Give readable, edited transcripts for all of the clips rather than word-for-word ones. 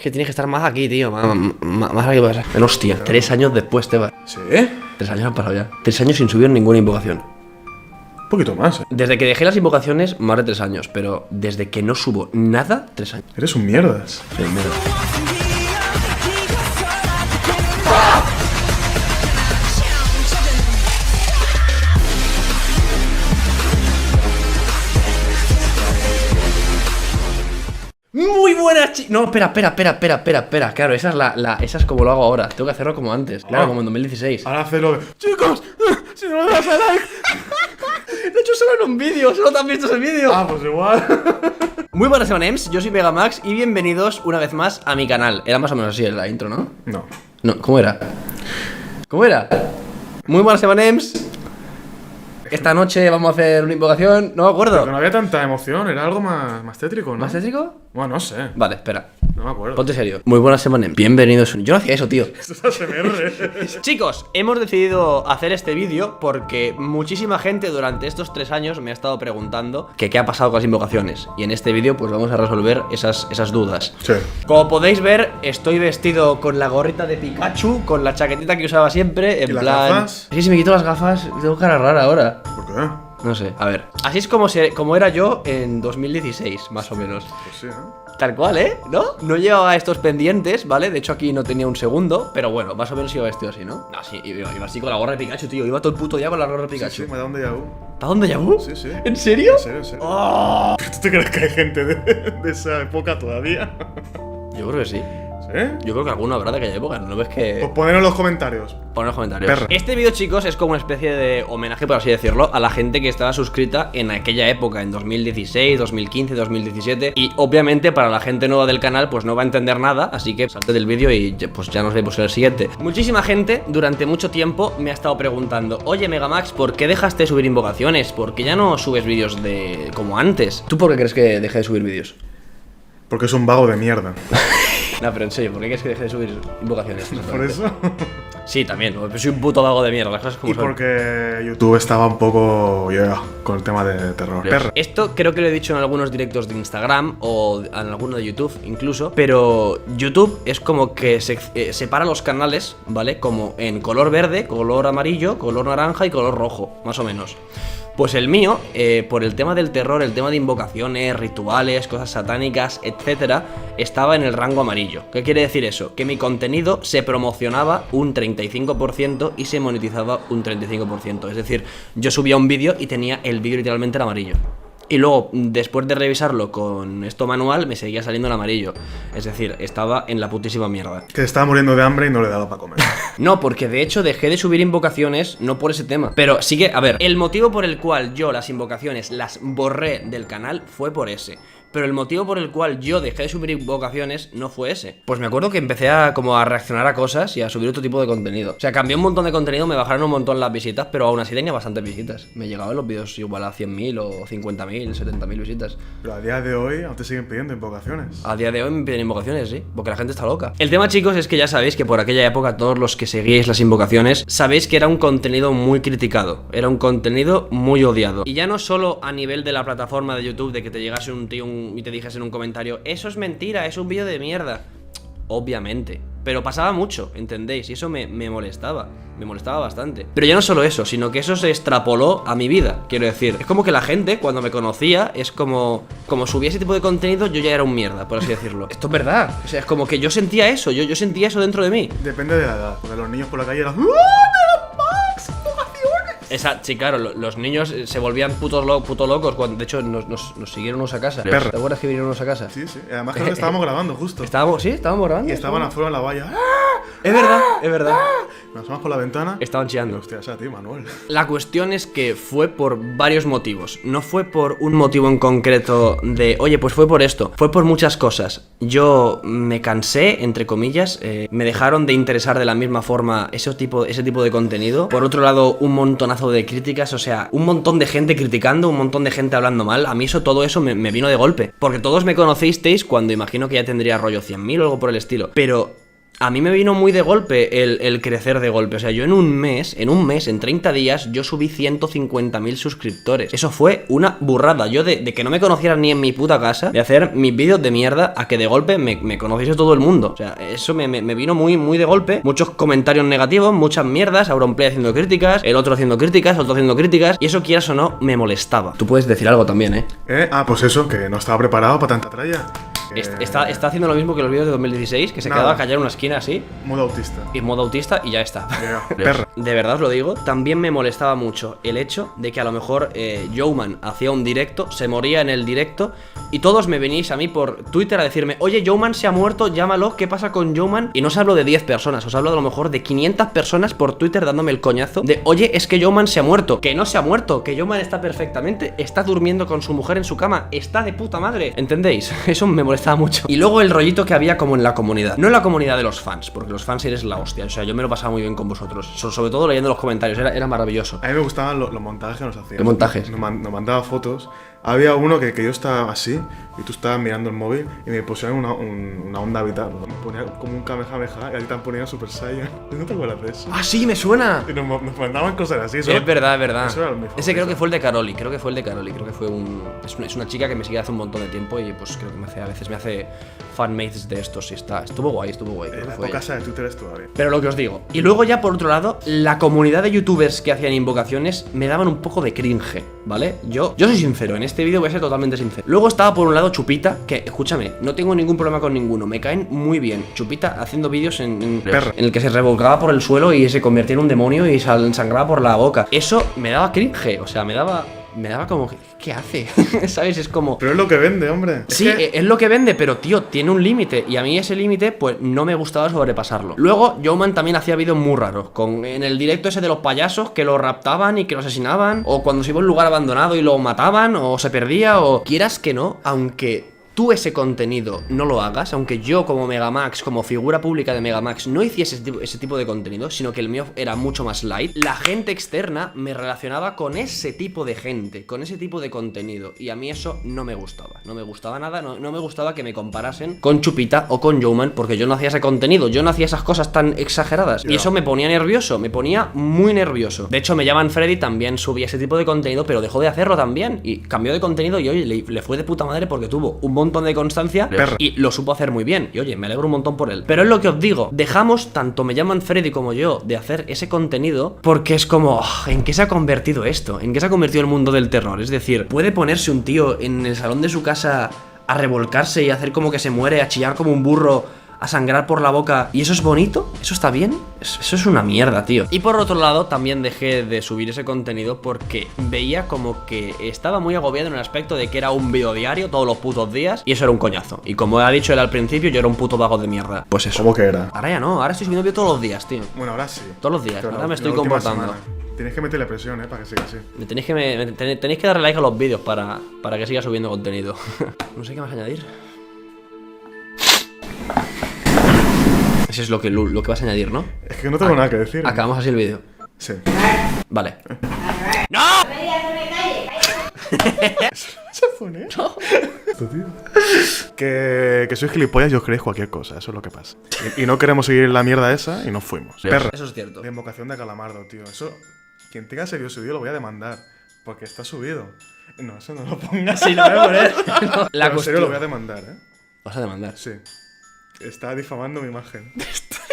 que tienes que estar más aquí, tío. Más aquí pasa. En hostia, 3 años después, Teba. ¿Sí? 3 años han pasado ya. 3 años sin subir ninguna invocación. Un poquito más, Desde que dejé las invocaciones, más de 3 años. Pero desde que no subo nada, 3 años. Eres un mierdas. Sí, mierda. Muy buenas chicos. No, espera. Claro, esa es como lo hago ahora. Tengo que hacerlo como antes. Claro, como en 2016. Ahora hacerlo de... Chicos, si no me das a like... Lo he hecho solo en un vídeo, solo te has visto ese vídeo. Ah, pues igual. Muy buenas Emanems, yo soy Megamax y bienvenidos una vez más a mi canal. Era más o menos así la intro, ¿no? No, ¿cómo era? Muy buenas Emanems. Esta noche vamos a hacer una invocación, no me acuerdo. Pero no había tanta emoción, era algo más tétrico, ¿no? ¿Más tétrico? Bueno, no sé. Vale, espera. No me acuerdo. Ponte serio. Muy buenas Emanems, bienvenidos. Yo no hacía eso, tío. Esto es ASMR. Chicos, hemos decidido hacer este vídeo porque muchísima gente durante estos 3 años me ha estado preguntando que qué ha pasado con las invocaciones. Y en este vídeo pues vamos a resolver esas dudas. Sí. Como podéis ver, estoy vestido con la gorrita de Pikachu, con la chaquetita que usaba siempre, en ¿Y las plan... gafas? Sí, si me quito las gafas, tengo cara rara ahora. ¿Por qué? No sé, a ver. Así es como era yo en 2016, más o menos. Pues sí, ¿eh? Tal cual, ¿eh? ¿No? No llevaba estos pendientes, ¿vale? De hecho aquí no tenía un segundo, pero bueno, más o menos iba vestido así, ¿no? No, sí, iba así con la gorra de Pikachu, tío. Iba todo el puto día con la gorra de Pikachu. Sí, me da un déjà vu. ¿Para dónde ya? Sí, sí. ¿En serio? En serio, en serio. Oh. ¿Tú te crees que hay gente de esa época todavía? Yo creo que sí. ¿Sí? Yo creo que alguno habrá de aquella época, ¿no ves que...? Pues ponedlo en los comentarios. Pon en los comentarios. Perra. Este vídeo, chicos, es como una especie de homenaje, por así decirlo, a la gente que estaba suscrita en aquella época, en 2016, 2015, 2017. Y obviamente para la gente nueva del canal, pues no va a entender nada, así que salte del vídeo y pues ya nos vemos en el siguiente. Muchísima gente durante mucho tiempo me ha estado preguntando: oye Megamax, ¿por qué dejaste de subir invocaciones? ¿Por qué ya no subes vídeos de como antes? ¿Tú por qué crees que dejé de subir vídeos? Porque es un vago de mierda. No, pero en serio, ¿por qué crees que dejé de subir invocaciones? Por eso. Sí, también, soy un puto vago de mierda, las cosas como Y son. porque YouTube estaba un poco con el tema de terror. Perra. Esto creo que lo he dicho en algunos directos de Instagram o en alguno de YouTube incluso, pero YouTube es como que separa los canales, ¿vale? Como en color verde, color amarillo, color naranja y color rojo, más o menos. Pues el mío, por el tema del terror, el tema de invocaciones, rituales, cosas satánicas, etcétera, estaba en el rango amarillo. ¿Qué quiere decir eso? Que mi contenido se promocionaba un 35% y se monetizaba un 35%. Es decir, yo subía un vídeo y tenía el vídeo literalmente en amarillo. Y luego, después de revisarlo con esto manual, me seguía saliendo en amarillo. Es decir, estaba en la putísima mierda. Que estaba muriendo de hambre y no le daba para comer. No, porque de hecho dejé de subir invocaciones, no por ese tema. Pero sí que, a ver, el motivo por el cual yo las invocaciones las borré del canal fue por ese. Pero el motivo por el cual yo dejé de subir invocaciones no fue ese. Pues me acuerdo que empecé a reaccionar a cosas y a subir otro tipo de contenido. O sea, cambié un montón de contenido, me bajaron un montón las visitas, pero aún así tenía bastantes visitas. Me llegaban los vídeos igual a 100.000 o 50.000, 70.000 visitas. Pero a día de hoy aún te siguen pidiendo invocaciones. A día de hoy me piden invocaciones, sí, porque la gente está loca. El tema, chicos, es que ya sabéis que por aquella época todos los que seguíais las invocaciones sabéis que era un contenido muy criticado, era un contenido muy odiado. Y ya no solo a nivel de la plataforma de YouTube, de que te llegase un tío y te dijese en un comentario: eso es mentira, es un vídeo de mierda. Obviamente, pero pasaba mucho, ¿entendéis? Y eso me molestaba bastante. Pero ya no solo eso, sino que eso se extrapoló a mi vida, quiero decir. Es como que la gente, cuando me conocía, es como subía ese tipo de contenido, yo ya era un mierda, por así decirlo. Esto es verdad, o sea, es como que yo sentía eso, yo sentía eso dentro de mí. Depende de la edad, porque los niños por la calle eran... Sí, claro, los niños se volvían puto locos cuando, de hecho, nos siguieron unos a casa. Perra. ¿Te acuerdas que vinieron unos a casa? Sí, sí. Además creo que estábamos grabando justo. Estábamos grabando. Y estaban afuera en la valla. Es verdad, es verdad. Nos asomamos por la ventana. Estaban chillando. Hostia, esa tío, Manuel. La cuestión es que fue por varios motivos. No fue por un motivo en concreto de, oye, pues fue por esto. Fue por muchas cosas. Yo me cansé, entre comillas. Me dejaron de interesar de la misma forma ese tipo de contenido. Por otro lado, un montonazo de críticas. O sea, un montón de gente criticando, un montón de gente hablando mal. A mí todo eso me vino de golpe. Porque todos me conocisteis cuando imagino que ya tendría rollo 100.000 o algo por el estilo. Pero a mí me vino muy de golpe el crecer de golpe. O sea, yo en un mes, en 30 días, yo subí 150.000 suscriptores. Eso fue una burrada. Yo de que no me conocieran ni en mi puta casa, de hacer mis vídeos de mierda, a que de golpe me conociese todo el mundo. O sea, eso me vino muy de golpe. Muchos comentarios negativos, muchas mierdas. Auronplay haciendo críticas, el otro haciendo críticas, otro haciendo críticas. Y eso, quieras o no, me molestaba. Tú puedes decir algo también, Pues eso, que no estaba preparado para tanta tralla. Está haciendo lo mismo que los vídeos de 2016, que se quedaba a callar en una esquina así. Modo autista. Y modo autista y ya está. Perra. De verdad os lo digo, también me molestaba mucho el hecho de que a lo mejor Jouman hacía un directo, se moría en el directo y todos me venís a mí por Twitter a decirme: oye, Jouman se ha muerto, llámalo, ¿qué pasa con Jouman? Y no os hablo de 10 personas, os hablo a lo mejor de 500 personas por Twitter dándome el coñazo de: oye, es que Jouman se ha muerto. Que no se ha muerto, que Jouman está perfectamente, está durmiendo con su mujer en su cama, está de puta madre. ¿Entendéis? Eso me molestaba mucho. Y luego el rollito que había como en la comunidad. No en la comunidad de los fans, porque los fans eres la hostia. O sea, yo me lo pasaba muy bien con vosotros. Sobre todo leyendo los comentarios, era maravilloso. A mí me gustaban los montajes que nos hacían. ¿Qué montajes? Nos mandaba fotos. Había uno que yo estaba así y tú estabas mirando el móvil y me pusieron una onda vital. Me ponía como un Kamehameha y a ti te ponían Super Saiyan. ¿No te acuerdas de eso? ¡Ah, sí, me suena! Y nos mandaban cosas así. Es verdad, es verdad. Eso era mi favorito. Ese creo que fue el de Caroli. Creo que fue es una chica que me sigue hace un montón de tiempo y pues creo que a veces me hace fanmates de estos y estuvo guay. La época esa de Twitter estuvo bien. Pero lo que os digo. Y luego ya por otro lado, la comunidad de youtubers que hacían invocaciones me daban un poco de cringe, ¿vale? Yo soy sincero, en este vídeo voy a ser totalmente sincero. Luego estaba por un lado Chupita, que escúchame, no tengo ningún problema con ninguno, me caen muy bien. Chupita haciendo vídeos en el que se revolcaba por el suelo y se convertía en un demonio y sangraba por la boca. Eso me daba cringe, o sea, me daba como, ¿qué hace? ¿Sabes? Es como... Pero es lo que vende, hombre. Sí, es lo que vende, pero tío, tiene un límite. Y a mí ese límite, pues no me gustaba sobrepasarlo. Luego, Jouman también hacía vídeos muy raros. En el directo ese de los payasos que lo raptaban y que lo asesinaban. O cuando se iba a un lugar abandonado y lo mataban. O se perdía. O quieras que no, aunque tú ese contenido no lo hagas, aunque yo como Megamax, como figura pública de Megamax, no hiciese ese tipo de contenido, sino que el mío era mucho más light, la gente externa me relacionaba con ese tipo de gente, con ese tipo de contenido, y a mí eso no me gustaba, no me gustaba nada, no me gustaba que me comparasen con Chupita o con Jouman, porque yo no hacía ese contenido, yo no hacía esas cosas tan exageradas, y eso me ponía nervioso, me ponía muy nervioso. De hecho, Me Llaman Freddy también subía ese tipo de contenido, pero dejó de hacerlo también, y cambió de contenido, y oye, le fue de puta madre porque tuvo un montón de constancia y lo supo hacer muy bien. Y oye, me alegro un montón por él. Pero es lo que os digo, dejamos tanto Me Llaman Freddy como yo de hacer ese contenido porque es como, ¿en qué se ha convertido esto? ¿En qué se ha convertido el mundo del terror? Es decir, ¿puede ponerse un tío en el salón de su casa a revolcarse y hacer como que se muere, a chillar como un burro, a sangrar por la boca? ¿Y eso es bonito? ¿Eso está bien? Eso es una mierda, tío. Y por otro lado, también dejé de subir ese contenido porque veía como que estaba muy agobiado en el aspecto de que era un vídeo diario todos los putos días y eso era un coñazo. Y como ha dicho él al principio, yo era un puto vago de mierda. Pues eso. ¿Cómo que era? Ahora ya no, ahora estoy subiendo vídeo todos los días, tío. Bueno, ahora sí. Todos los días, Pero ahora me estoy la última comportando. semana. Tienes que meterle presión, para que siga así. Tenéis que darle like a los vídeos para que siga subiendo contenido. No sé qué más añadir. Eso es lo que vas a añadir, ¿no? Es que no tengo nada que decir. Acabamos así el vídeo. Sí. Vale. ¡No! ¿Se pone? No. Esto, tío. Que sois gilipollas y os creéis cualquier cosa, eso es lo que pasa. Y no queremos seguir la mierda esa y nos fuimos. Perra. Eso es cierto. La invocación de Calamardo, tío. Eso, quien tenga serio su vídeo lo voy a demandar. Porque está subido. No, eso no lo pongas. Sí, lo voy a poner. No, Pero en serio lo voy a demandar, ¿Vas a demandar? Sí. Está difamando mi imagen.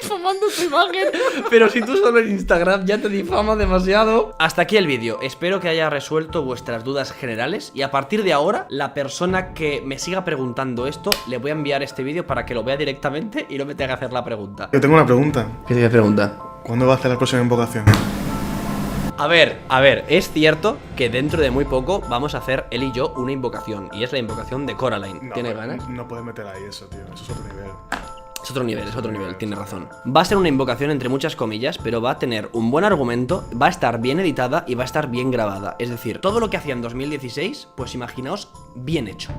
Difamando tu imagen. Pero si tú solo en Instagram ya te difamas demasiado. Hasta aquí el vídeo. Espero que haya resuelto vuestras dudas generales. Y a partir de ahora, la persona que me siga preguntando esto, le voy a enviar este vídeo para que lo vea directamente y no me tenga que hacer la pregunta. Yo tengo una pregunta. ¿Qué te pregunta? ¿Cuándo va a hacer la próxima invocación? A ver, es cierto que dentro de muy poco vamos a hacer él y yo una invocación. Y es la invocación de Coraline. No, ¿Tiene ganas? No puedes meter ahí eso, tío. Eso es otro nivel. Es otro nivel, tiene razón. Va a ser una invocación entre muchas comillas, pero va a tener un buen argumento, va a estar bien editada y va a estar bien grabada. Es decir, todo lo que hacía en 2016, pues imaginaos bien hecho,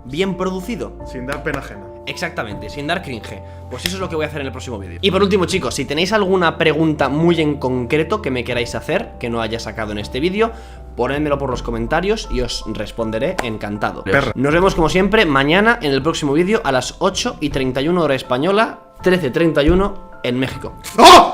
bien producido. Sin dar pena ajena. Exactamente, sin dar cringe. Pues eso es lo que voy a hacer en el próximo vídeo. Y por último, chicos, si tenéis alguna pregunta muy en concreto que me queráis hacer, que no haya sacado en este vídeo, ponedmelo por los comentarios y os responderé encantado. Perra. Nos vemos como siempre mañana en el próximo vídeo a las 8:31 hora española. 13:31 en México. ¡Oh!